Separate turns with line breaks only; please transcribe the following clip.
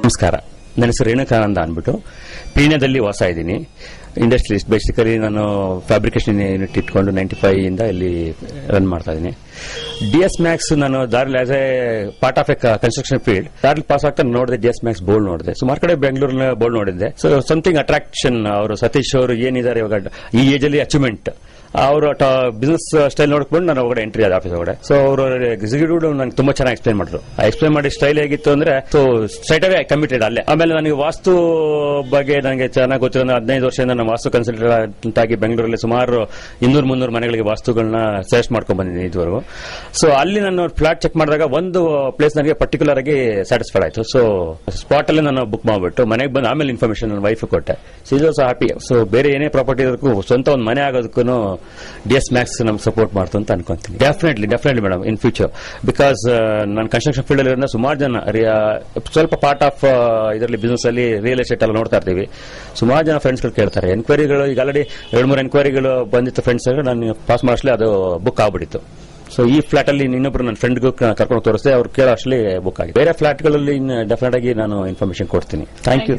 ನಮಸ್ಕಾರ, ನನ್ನ ಹೆಸರು ರೇಣುಕಾನಂದ ಅಂದ್ಬಿಟ್ಟು ಪೀಣ್ಯದಲ್ಲಿ ವಾಸ ಇದ್ದೀನಿ. ಇಂಡಸ್ಟ್ರಿಯಲಿಸ್ಟ್, ಬೇಸಿಕಲಿ ನಾನು ಫ್ಯಾಬ್ರಿಕೇಶನ್ ಯೂನಿಟ್ ಇಟ್ಕೊಂಡು 95 ಇಂದ ಇಲ್ಲಿ ರನ್ ಮಾಡ್ತಾ ಇದ್ದೀನಿ. DS Max ನಾನು ದಾರಿಲಿ as A part of A construction field ದಾರಿಲಿ ಪಾಸ್ ಆಗ್ತಾ ನೋಡಿದೆ. DS Max ಬೋರ್ಡ್ ನೋಡಿದೆ, ಸುಮಾರು ಕಡೆ ಬೆಂಗಳೂರಿನ ಬೋರ್ಡ್ ನೋಡಿದ್ದೆ. So something attraction. ಅವರು ಸತೀಶ್ ಅವರು ಏನಿದ್ದಾರೆ ಇವಾಗ ಈ ಏಜ್ ಅಲ್ಲಿ ಅಚೀವ್ಮೆಂಟ್, ಅವರು ಬಿಸ್ನೆಸ್ ಸ್ಟೈಲ್ ನೋಡ್ಕೊಂಡು ನಾನು ಒಳಗಡೆ ಎಂಟ್ರಿ ಆದ ಆಫೀಸ್ ಒಳಗಡೆ. ಸೊ ಅವರು ಎಕ್ಸಿಕ್ಯೂಟಿವ್ ನನಗೆ ತುಂಬಾ ಚೆನ್ನಾಗಿ ಎಕ್ಸ್ಪ್ಲೈನ್ ಮಾಡಿದ್ರು. ಎಕ್ಸ್ಪ್ಲೈನ್ ಮಾಡಿ ಸ್ಟೈಲ್ ಹೇಗಿತ್ತು ಅಂದ್ರೆ, ಸೊ ಸ್ಟ್ರೈಟ್ ಅವೇ ಕಮಿಟೆಡ್ ಅಲ್ಲೇ. ಆಮೇಲೆ ನನಗೆ ವಾಸ್ತು ಬಗ್ಗೆ ನನಗೆ ಚೆನ್ನಾಗಿ ಗೊತ್ತಿರೋ 15 ವರ್ಷದಿಂದ ನಾನು ವಾಸ್ತು ಕನ್ಸಲ್ಟೆಂಟ್ ಆಗಿ ಬೆಂಗಳೂರಲ್ಲಿ ಸುಮಾರು 200-300 ಮನೆಗಳಿಗೆ ವಾಸ್ತುಗಳನ್ನ ಸಜೆಸ್ಟ್ ಮಾಡ್ಕೊಂಡು ಬಂದಿದ್ದೀನಿ ಇದುವರೆಗೂ. ಸೊ ಅಲ್ಲಿ ನಾನು ಫ್ಲಾಟ್ ಚೆಕ್ ಮಾಡಿದಾಗ ಒಂದು ಪ್ಲೇಸ್ ನನಗೆ ಪರ್ಟಿಕ್ಯುಲರ್ ಆಗಿ ಸ್ಯಾಟಿಸ್ಫೈಡ್ ಆಯ್ತು. ಸೊ ಸ್ಪಾಟ್ ಅಲ್ಲಿ ನಾನು ಬುಕ್ ಮಾಡ್ಬಿಟ್ಟು ಮನೆಗೆ ಬಂದು ಆಮೇಲೆ ಇನ್ಫಾರ್ಮೇಶನ್ ನನ್ನ ವೈಫ್ ಕೊಟ್ಟೆ. ಸೊ ಇದು ಹ್ಯಾಪಿ. ಸೊ ಬೇರೆ ಏನೇ ಪ್ರಾಪರ್ಟಿ ಇರೋದಕ್ಕೂ ಸ್ವಂತ ಒಂದು ಮನೆ ಆಗೋದಕ್ಕೂ DS Max ನಮ್ಗೆ ಸಪೋರ್ಟ್ ಮಾಡ್ತು ಅಂತ ಅನ್ಕೊಂತೀನಿ. Definitely madam, in future. Because ನಾನು ಕನ್ಸ್ಟ್ರಕ್ಷನ್ ಫೀಲ್ಡ್ ಅಲ್ಲಿ ಸುಮಾರು ಜನ ಸ್ವಲ್ಪ ಪಾರ್ಟ್ ಆಫ್ ಇದರಲ್ಲಿ ಬಿಸ್ನೆಸ್ ಅಲ್ಲಿ ರಿಯಲ್ ಎಸ್ಟೇಟ್ ಎಲ್ಲ ನೋಡ್ತಾ ಇರ್ತೀವಿ. ಸುಮಾರು ಜನ ಫ್ರೆಂಡ್ಸ್ಗಳು ಕೇಳ್ತಾರೆ. ಎನ್ಕ್ವೈರಿಗಳು ಈಗ ಆಲ್ರೆಡಿ 2-3 ಎನ್ಕ್ವೈರಿಗಳು ಬಂದಿತ್ತು ಫ್ರೆಂಡ್ಸ್. ನಾನು ಪಾಸ್ ಮಾಡಿಸ್ಲಿ ಅದು ಬುಕ್ ಆಗ್ಬಿಟ್ಟಿತ್ತು. ಸೊ ಈ ಫ್ಲಾಟ್ ಅಲ್ಲಿ ಇನ್ನೊಬ್ರು ನನ್ನ ಫ್ರೆಂಡ್ಗೂ ಕರ್ಕೊಂಡು ತೋರಿಸಿದೆ, ಅವ್ರು ಕೇಳೋ ಅಷ್ಟೇ ಬುಕ್ ಆಗಿದೆ. ಬೇರೆ ಫ್ಲಾಟ್ಗಳಲ್ಲಿ ಡೆಫಿನೆಟ್ ಆಗಿ ನಾನು ಇನ್ಫಾರ್ಮೇಶನ್ ಕೊಡ್ತೀನಿ. Thank you.